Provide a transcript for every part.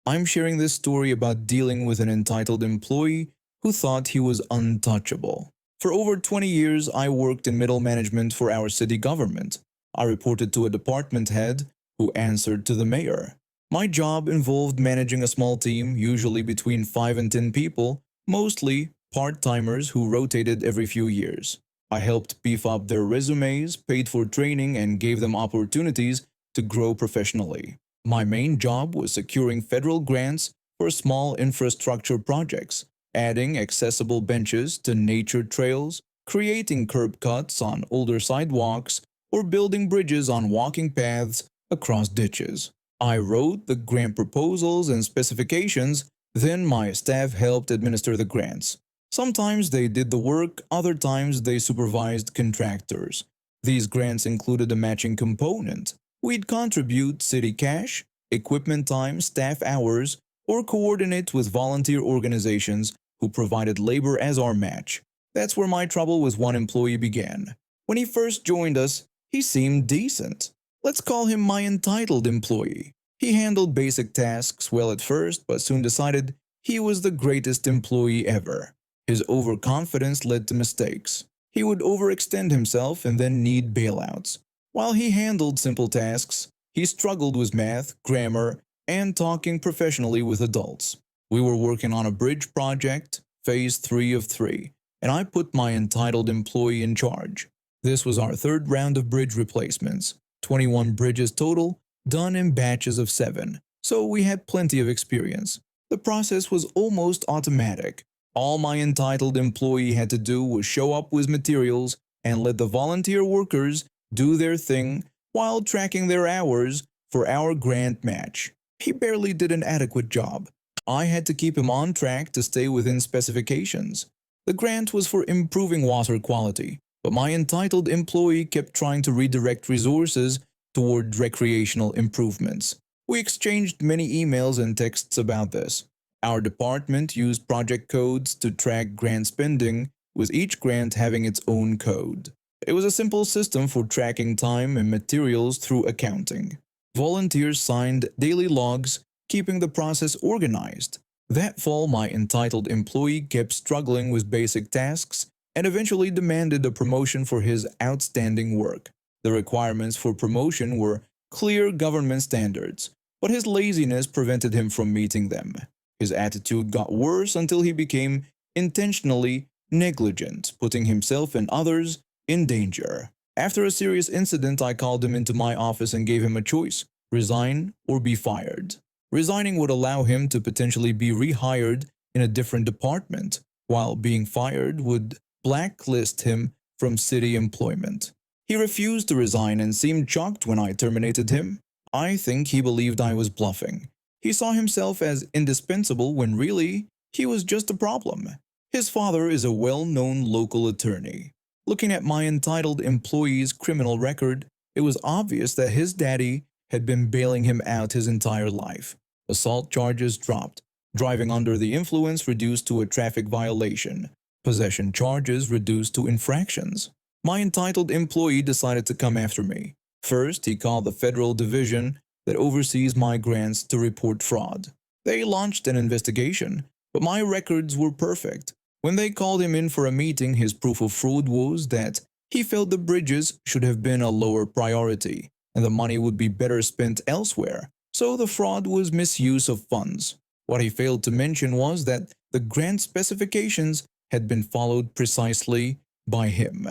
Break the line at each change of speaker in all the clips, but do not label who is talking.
I'm sharing this story about dealing with an entitled employee who thought he was untouchable. For over 20 years, I worked in middle management for our city government. I reported to a department head who answered to the mayor. My job involved managing a small team, usually between 5 and 10 people, mostly part-timers who rotated every few years. I helped beef up their resumes, paid for training, and gave them opportunities to grow professionally. My main job was securing federal grants for small infrastructure projects, adding accessible benches to nature trails, creating curb cuts on older sidewalks, or building bridges on walking paths across ditches. I wrote the grant proposals and specifications, then my staff helped administer the grants. Sometimes they did the work, other times they supervised contractors. These grants included a matching component. We'd contribute city cash, equipment time, staff hours, or coordinate with volunteer organizations who provided labor as our match. That's where my trouble with one employee began. When he first joined us, he seemed decent. Let's call him my entitled employee. He handled basic tasks well at first, but soon decided he was the greatest employee ever. His overconfidence led to mistakes. He would overextend himself and then need bailouts. While he handled simple tasks, he struggled with math, grammar, and talking professionally with adults. We were working on a bridge project, phase 3 of 3, and I put my entitled employee in charge. This was our third round of bridge replacements, 21 bridges total, done in batches of 7, so we had plenty of experience. The process was almost automatic. All my entitled employee had to do was show up with materials and let the volunteer workers do their thing while tracking their hours for our grant match. He barely did an adequate job. I had to keep him on track to stay within specifications. The grant was for improving water quality, but my entitled employee kept trying to redirect resources toward recreational improvements. We exchanged many emails and texts about this. Our department used project codes to track grant spending, with each grant having its own code. It was a simple system for tracking time and materials through accounting. Volunteers signed daily logs, keeping the process organized. That fall, my entitled employee kept struggling with basic tasks and eventually demanded a promotion for his outstanding work. The requirements for promotion were clear government standards, but his laziness prevented him from meeting them. His attitude got worse until he became intentionally negligent, putting himself and others in danger. After a serious incident, I called him into my office and gave him a choice: resign or be fired. Resigning would allow him to potentially be rehired in a different department, while being fired would blacklist him from city employment. He refused to resign and seemed shocked when I terminated him. I think he believed I was bluffing. He saw himself as indispensable when really he was just a problem. His father is a well-known local attorney. Looking at my entitled employee's criminal record, it was obvious that his daddy had been bailing him out his entire life. Assault charges dropped, driving under the influence reduced to a traffic violation, possession charges reduced to infractions. My entitled employee decided to come after me. First, he called the federal division that oversees my grants to report fraud. They launched an investigation, but my records were perfect. When they called him in for a meeting, his proof of fraud was that he felt the bridges should have been a lower priority, and the money would be better spent elsewhere, so the fraud was misuse of funds. What he failed to mention was that the grant specifications had been followed precisely by him.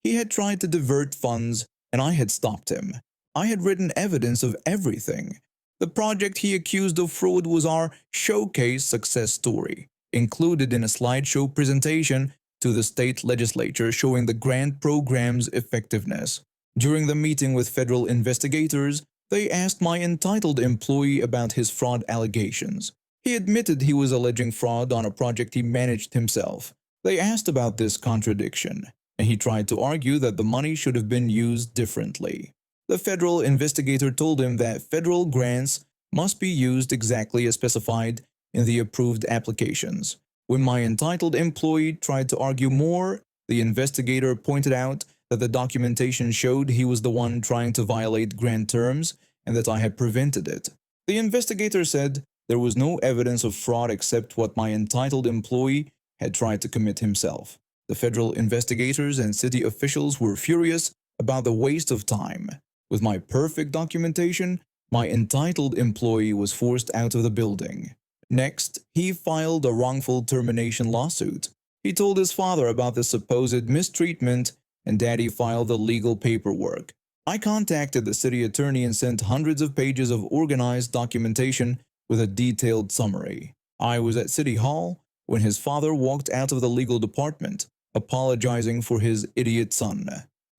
He had tried to divert funds, and I had stopped him. I had written evidence of everything. The project he accused of fraud was our showcase success story, included in a slideshow presentation to the state legislature showing the grant program's effectiveness. During the meeting with federal investigators, they asked my entitled employee about his fraud allegations. He admitted he was alleging fraud on a project he managed himself. They asked about this contradiction, and he tried to argue that the money should have been used differently. The federal investigator told him that federal grants must be used exactly as specified in the approved applications. When my entitled employee tried to argue more, the investigator pointed out that the documentation showed he was the one trying to violate grant terms and that I had prevented it. The investigator said there was no evidence of fraud except what my entitled employee had tried to commit himself. The federal investigators and city officials were furious about the waste of time. With my perfect documentation, my entitled employee was forced out of the building. Next, he filed a wrongful termination lawsuit. He told his father about the supposed mistreatment, and Daddy filed the legal paperwork. I contacted the city attorney and sent hundreds of pages of organized documentation with a detailed summary. I was at City Hall when his father walked out of the legal department, apologizing for his idiot son.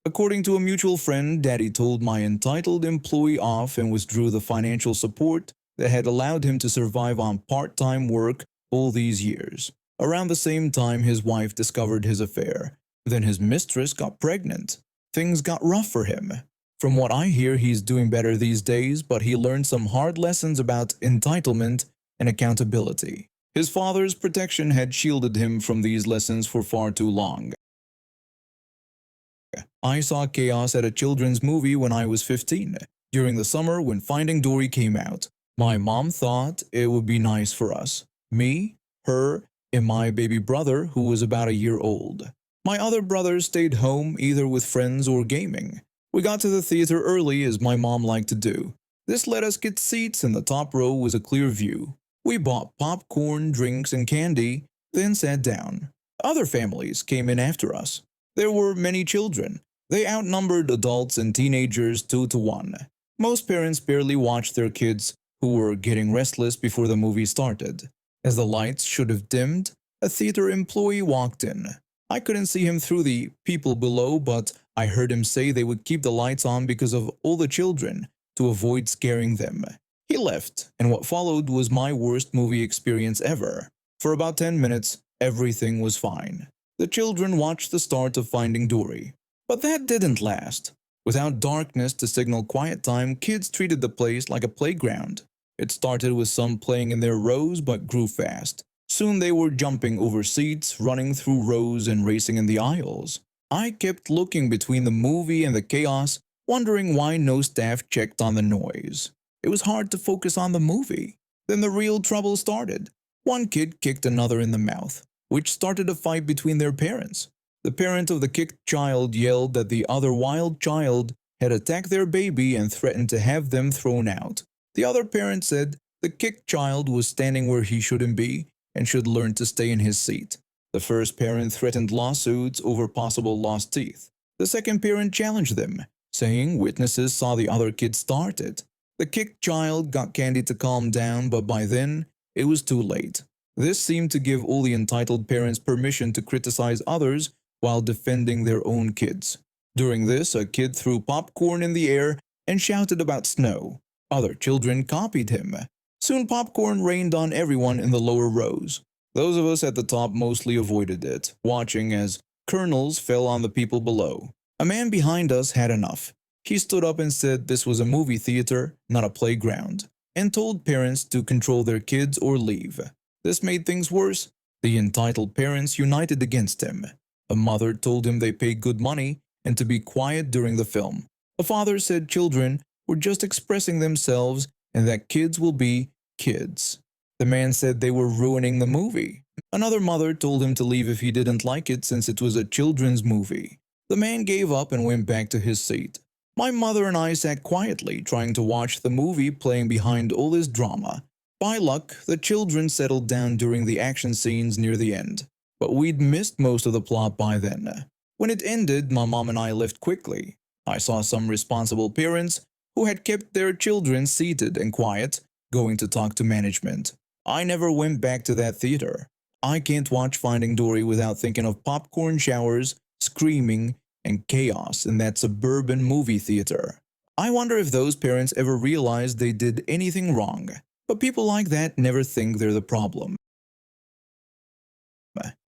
According to a mutual friend, Daddy told my entitled employee off and withdrew the financial support that had allowed him to survive on part-time work all these years. Around the same time, his wife discovered his affair. Then his mistress got pregnant. Things got rough for him. From what I hear, he's doing better these days, but he learned some hard lessons about entitlement and accountability. His father's protection had shielded him from these lessons for far too long. I saw chaos at a children's movie when I was 15. During the summer when Finding Dory came out, my mom thought it would be nice for us. Me, her, and my baby brother who was about a year old. My other brothers stayed home either with friends or gaming. We got to the theater early as my mom liked to do. This let us get seats and the top row was a clear view. We bought popcorn, drinks, and candy, then sat down. Other families came in after us. There were many children. They outnumbered adults and teenagers 2 to 1. Most parents barely watched their kids who were getting restless before the movie started. As the lights should have dimmed, a theater employee walked in. I couldn't see him through the people below, but I heard him say they would keep the lights on because of all the children, to avoid scaring them. He left, and what followed was my worst movie experience ever. For about 10 minutes, everything was fine. The children watched the start of Finding Dory. But that didn't last. Without darkness to signal quiet time, kids treated the place like a playground. It started with some playing in their rows but grew fast. Soon they were jumping over seats, running through rows, and racing in the aisles. I kept looking between the movie and the chaos, wondering why no staff checked on the noise. It was hard to focus on the movie. Then the real trouble started. One kid kicked another in the mouth, which started a fight between their parents. The parent of the kicked child yelled that the other wild child had attacked their baby and threatened to have them thrown out. The other parent said the kicked child was standing where he shouldn't be and should learn to stay in his seat. The first parent threatened lawsuits over possible lost teeth. The second parent challenged them, saying witnesses saw the other kid start it. The kicked child got Candy to calm down, but by then, it was too late. This seemed to give all the entitled parents permission to criticize others while defending their own kids. During this, a kid threw popcorn in the air and shouted about snow. Other children copied him. Soon popcorn rained on everyone in the lower rows. Those of us at the top mostly avoided it, watching as kernels fell on the people below. A man behind us had enough. He stood up and said this was a movie theater, not a playground, and told parents to control their kids or leave. This made things worse. The entitled parents united against him. A mother told him they paid good money and to be quiet during the film. A father said children were just expressing themselves and that kids will be kids. The man said they were ruining the movie. Another mother told him to leave if he didn't like it since it was a children's movie. The man gave up and went back to his seat. My mother and I sat quietly trying to watch the movie playing behind all this drama. By luck, the children settled down during the action scenes near the end. But we'd missed most of the plot by then. When it ended, my mom and I left quickly. I saw some responsible parents who had kept their children seated and quiet, going to talk to management. I never went back to that theater. I can't watch Finding Dory without thinking of popcorn showers, screaming, and chaos in that suburban movie theater. I wonder if those parents ever realized they did anything wrong. But people like that never think they're the problem.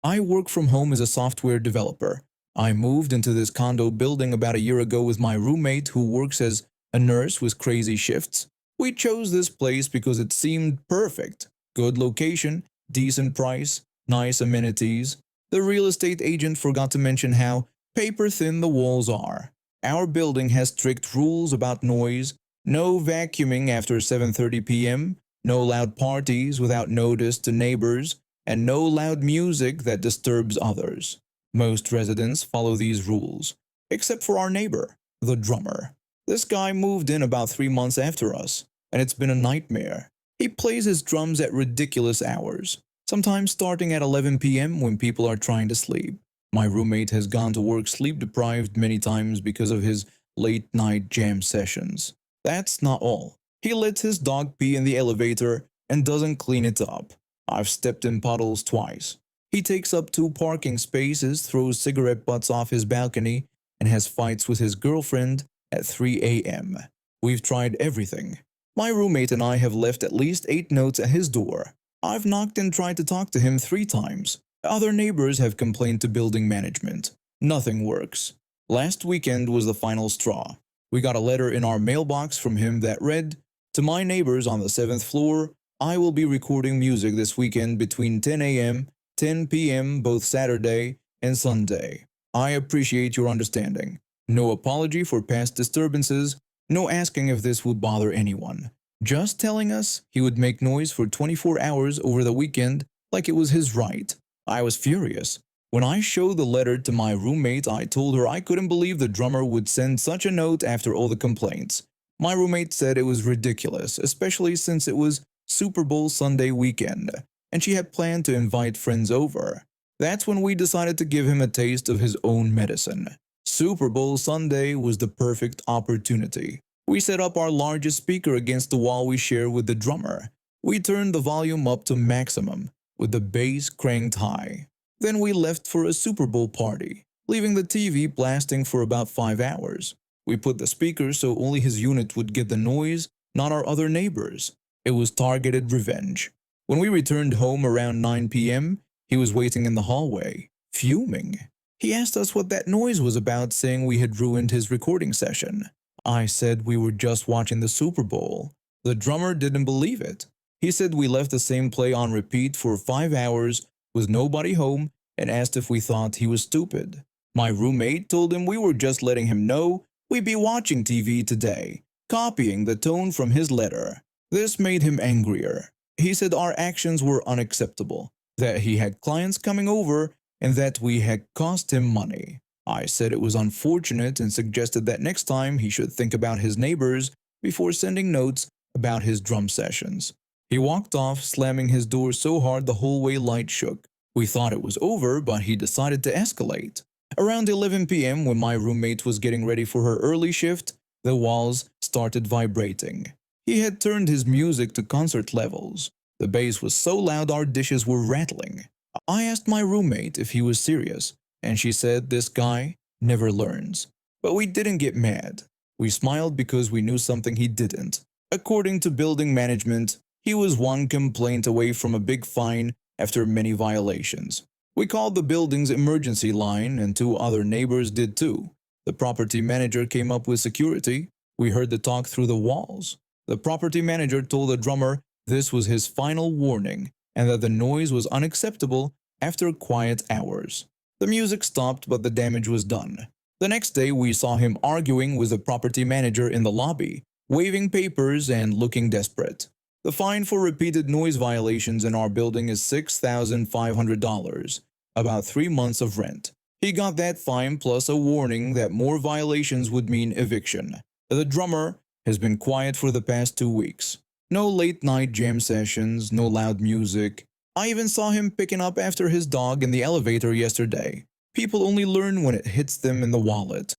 I work from home as a software developer. I moved into this condo building about a year ago with my roommate who works as a nurse with crazy shifts. We chose this place because it seemed perfect. Good location, decent price, nice amenities. The real estate agent forgot to mention how Paper thin the walls are. Our building has strict rules about noise, no vacuuming after 7:30 p.m., no loud parties without notice to neighbors, and no loud music that disturbs others. Most residents follow these rules, except for our neighbor, the drummer. This guy moved in about 3 months after us, and it's been a nightmare. He plays his drums at ridiculous hours, sometimes starting at 11 p.m. when people are trying to sleep. My roommate has gone to work sleep deprived many times because of his late night jam sessions. That's not all. He lets his dog pee in the elevator and doesn't clean it up. I've stepped in puddles twice. He takes up 2 parking spaces, throws cigarette butts off his balcony, and has fights with his girlfriend at 3 a.m. We've tried everything. My roommate and I have left at least 8 notes at his door. I've knocked and tried to talk to him 3 times. Other neighbors have complained to building management. Nothing works. Last weekend was the final straw. We got a letter in our mailbox from him that read, "To my neighbors on the 7th floor, I will be recording music this weekend between 10 a.m., 10 p.m. both Saturday and Sunday. I appreciate your understanding. No apology for past disturbances, no asking if this would bother anyone. Just telling us he would make noise for 24 hours over the weekend like it was his right." I was furious. When I showed the letter to my roommate, I told her I couldn't believe the drummer would send such a note after all the complaints. My roommate said it was ridiculous, especially since it was Super Bowl Sunday weekend, and she had planned to invite friends over. That's when we decided to give him a taste of his own medicine. Super Bowl Sunday was the perfect opportunity. We set up our largest speaker against the wall we share with the drummer. We turned the volume up to maximum, with the bass cranked high. Then we left for a Super Bowl party, leaving the TV blasting for about 5 hours. We put the speaker so only his unit would get the noise, not our other neighbors. It was targeted revenge. When we returned home around 9 p.m., he was waiting in the hallway, fuming. He asked us what that noise was about, saying we had ruined his recording session. I said we were just watching the Super Bowl. The drummer didn't believe it. He said we left the same play on repeat for 5 hours with nobody home and asked if we thought he was stupid. My roommate told him we were just letting him know we'd be watching TV today, copying the tone from his letter. This made him angrier. He said our actions were unacceptable, that he had clients coming over, and that we had cost him money. I said it was unfortunate and suggested that next time he should think about his neighbors before sending notes about his drum sessions. He walked off, slamming his door so hard the hallway light shook. We thought it was over, but he decided to escalate. Around 11 p.m., when my roommate was getting ready for her early shift, the walls started vibrating. He had turned his music to concert levels. The bass was so loud our dishes were rattling. I asked my roommate if he was serious, and she said this guy never learns. But we didn't get mad. We smiled because we knew something he didn't. According to building management, he was 1 complaint away from a big fine after many violations. We called the building's emergency line, and 2 other neighbors did too. The property manager came up with security. We heard the talk through the walls. The property manager told the drummer this was his final warning and that the noise was unacceptable after quiet hours. The music stopped, but the damage was done. The next day, we saw him arguing with the property manager in the lobby, waving papers and looking desperate. The fine for repeated noise violations in our building is $6,500, about 3 months of rent. He got that fine plus a warning that more violations would mean eviction. The drummer has been quiet for the past 2 weeks. No late-night jam sessions, no loud music. I even saw him picking up after his dog in the elevator yesterday. People only learn when it hits them in the wallet.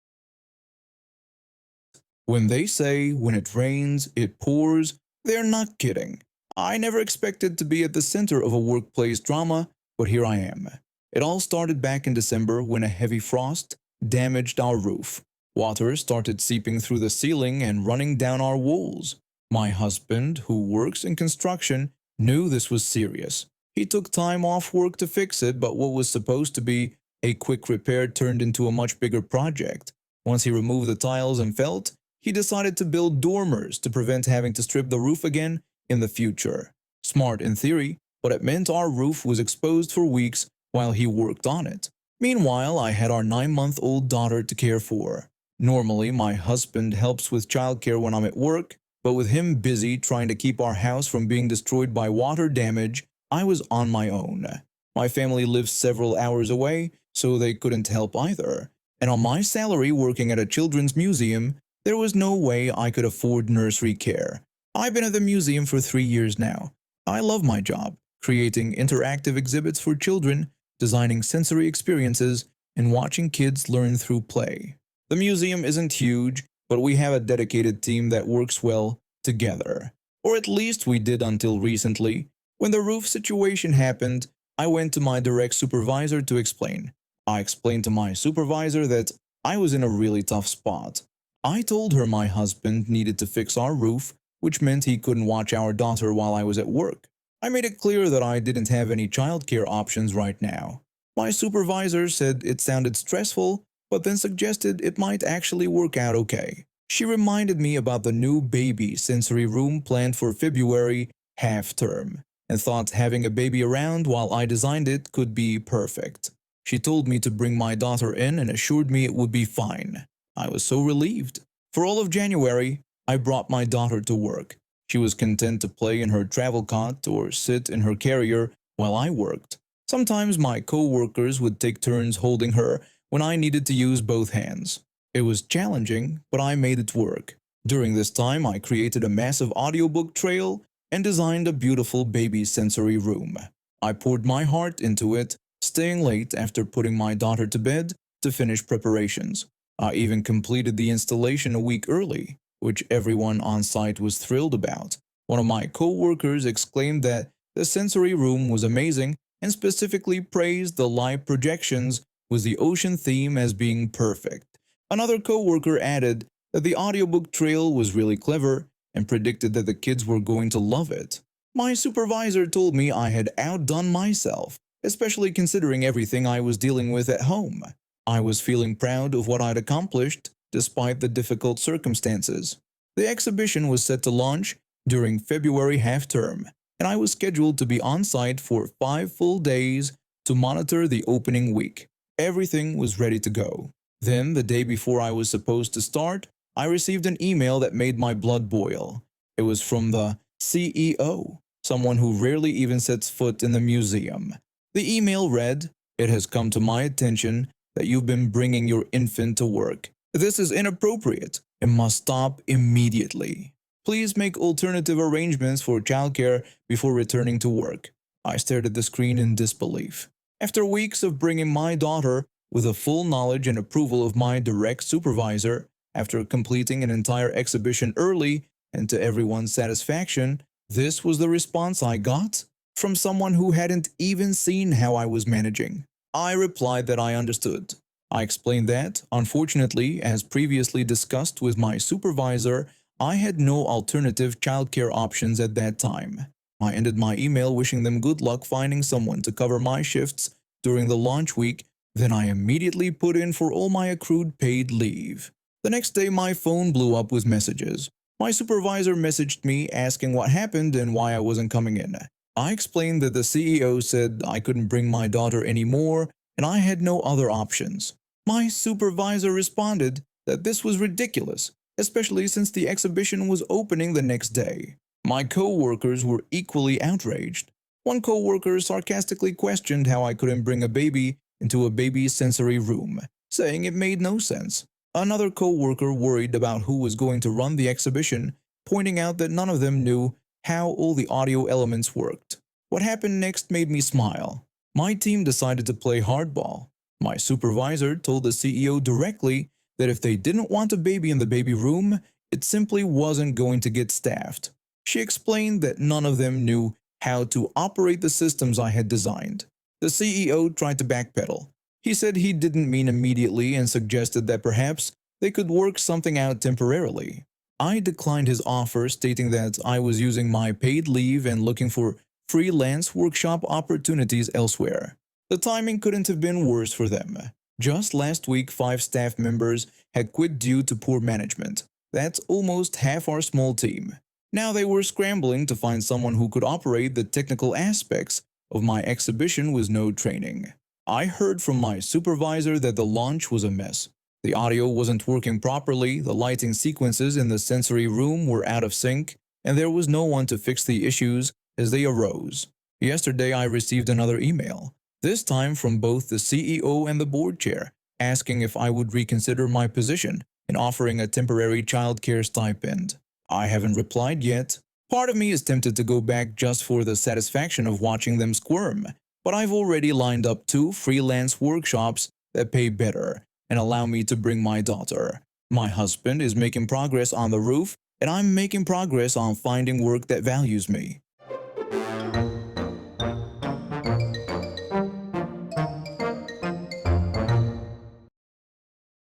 When they say, when it rains, it pours, they're not kidding. I never expected to be at the center of a workplace drama, but here I am. It all started back in December when a heavy frost damaged our roof. Water started seeping through the ceiling and running down our walls. My husband, who works in construction, knew this was serious. He took time off work to fix it, but what was supposed to be a quick repair turned into a much bigger project. Once he removed the tiles and felt, he decided to build dormers to prevent having to strip the roof again in the future. Smart in theory, but it meant our roof was exposed for weeks while he worked on it. Meanwhile, I had our 9-month-old daughter to care for. Normally, my husband helps with childcare when I'm at work, but with him busy trying to keep our house from being destroyed by water damage, I was on my own. My family lives several hours away, so they couldn't help either. And on my salary working at a children's museum, there was no way I could afford nursery care. I've been at the museum for 3 years now. I love my job, creating interactive exhibits for children, designing sensory experiences, and watching kids learn through play. The museum isn't huge, but we have a dedicated team that works well together. Or at least we did until recently. When the roof situation happened, I went to my direct supervisor to explain. I explained to my supervisor that I was in a really tough spot. I told her my husband needed to fix our roof, which meant he couldn't watch our daughter while I was at work. I made it clear that I didn't have any childcare options right now. My supervisor said it sounded stressful, but then suggested it might actually work out okay. She reminded me about the new baby sensory room planned for February half term, and thought having a baby around while I designed it could be perfect. She told me to bring my daughter in and assured me it would be fine. I was so relieved. For all of January, I brought my daughter to work. She was content to play in her travel cot or sit in her carrier while I worked. Sometimes my co-workers would take turns holding her when I needed to use both hands. It was challenging, but I made it work. During this time, I created a massive audiobook trail and designed a beautiful baby sensory room. I poured my heart into it, staying late after putting my daughter to bed to finish preparations. I even completed the installation a week early, which everyone on site was thrilled about. One of my co-workers exclaimed that the sensory room was amazing and specifically praised the live projections with the ocean theme as being perfect. Another co-worker added that the audiobook trail was really clever and predicted that the kids were going to love it. My supervisor told me I had outdone myself, especially considering everything I was dealing with at home. I was feeling proud of what I'd accomplished despite the difficult circumstances. The exhibition was set to launch during February half term, and I was scheduled to be on site for 5 full days to monitor the opening week. Everything was ready to go. Then, the day before I was supposed to start, I received an email that made my blood boil. It was from the CEO, someone who rarely even sets foot in the museum. The email read, "It has come to my attention that you've been bringing your infant to work. This is inappropriate and must stop immediately. Please make alternative arrangements for childcare before returning to work." I stared at the screen in disbelief. After weeks of bringing my daughter with the full knowledge and approval of my direct supervisor, after completing an entire exhibition early and to everyone's satisfaction, this was the response I got from someone who hadn't even seen how I was managing. I replied that I understood. I explained that, unfortunately, as previously discussed with my supervisor, I had no alternative childcare options at that time. I ended my email wishing them good luck finding someone to cover my shifts during the launch week. Then I immediately put in for all my accrued paid leave. The next day my phone blew up with messages. My supervisor messaged me asking what happened and why I wasn't coming in. I explained that the CEO said I couldn't bring my daughter anymore and I had no other options. My supervisor responded that this was ridiculous, especially since the exhibition was opening the next day. My co-workers were equally outraged. One co-worker sarcastically questioned how I couldn't bring a baby into a baby sensory room, saying it made no sense. Another co-worker worried about who was going to run the exhibition, pointing out that none of them knew how all the audio elements worked. What happened next made me smile. My team decided to play hardball. My supervisor told the CEO directly that if they didn't want a baby in the baby room, it simply wasn't going to get staffed. She explained that none of them knew how to operate the systems I had designed. The CEO tried to backpedal. He said he didn't mean immediately and suggested that perhaps they could work something out temporarily. I declined his offer, stating that I was using my paid leave and looking for freelance workshop opportunities elsewhere. The timing couldn't have been worse for them. Just last week, 5 staff members had quit due to poor management. That's almost half our small team. Now they were scrambling to find someone who could operate the technical aspects of my exhibition with no training. I heard from my supervisor that the launch was a mess. The audio wasn't working properly, the lighting sequences in the sensory room were out of sync, and there was no one to fix the issues as they arose. Yesterday, I received another email, this time from both the CEO and the board chair, asking if I would reconsider my position and offering a temporary childcare stipend. I haven't replied yet. Part of me is tempted to go back just for the satisfaction of watching them squirm, but I've already lined up 2 freelance workshops that pay better and allow me to bring my daughter. My husband is making progress on the roof, and I'm making progress on finding work that values me.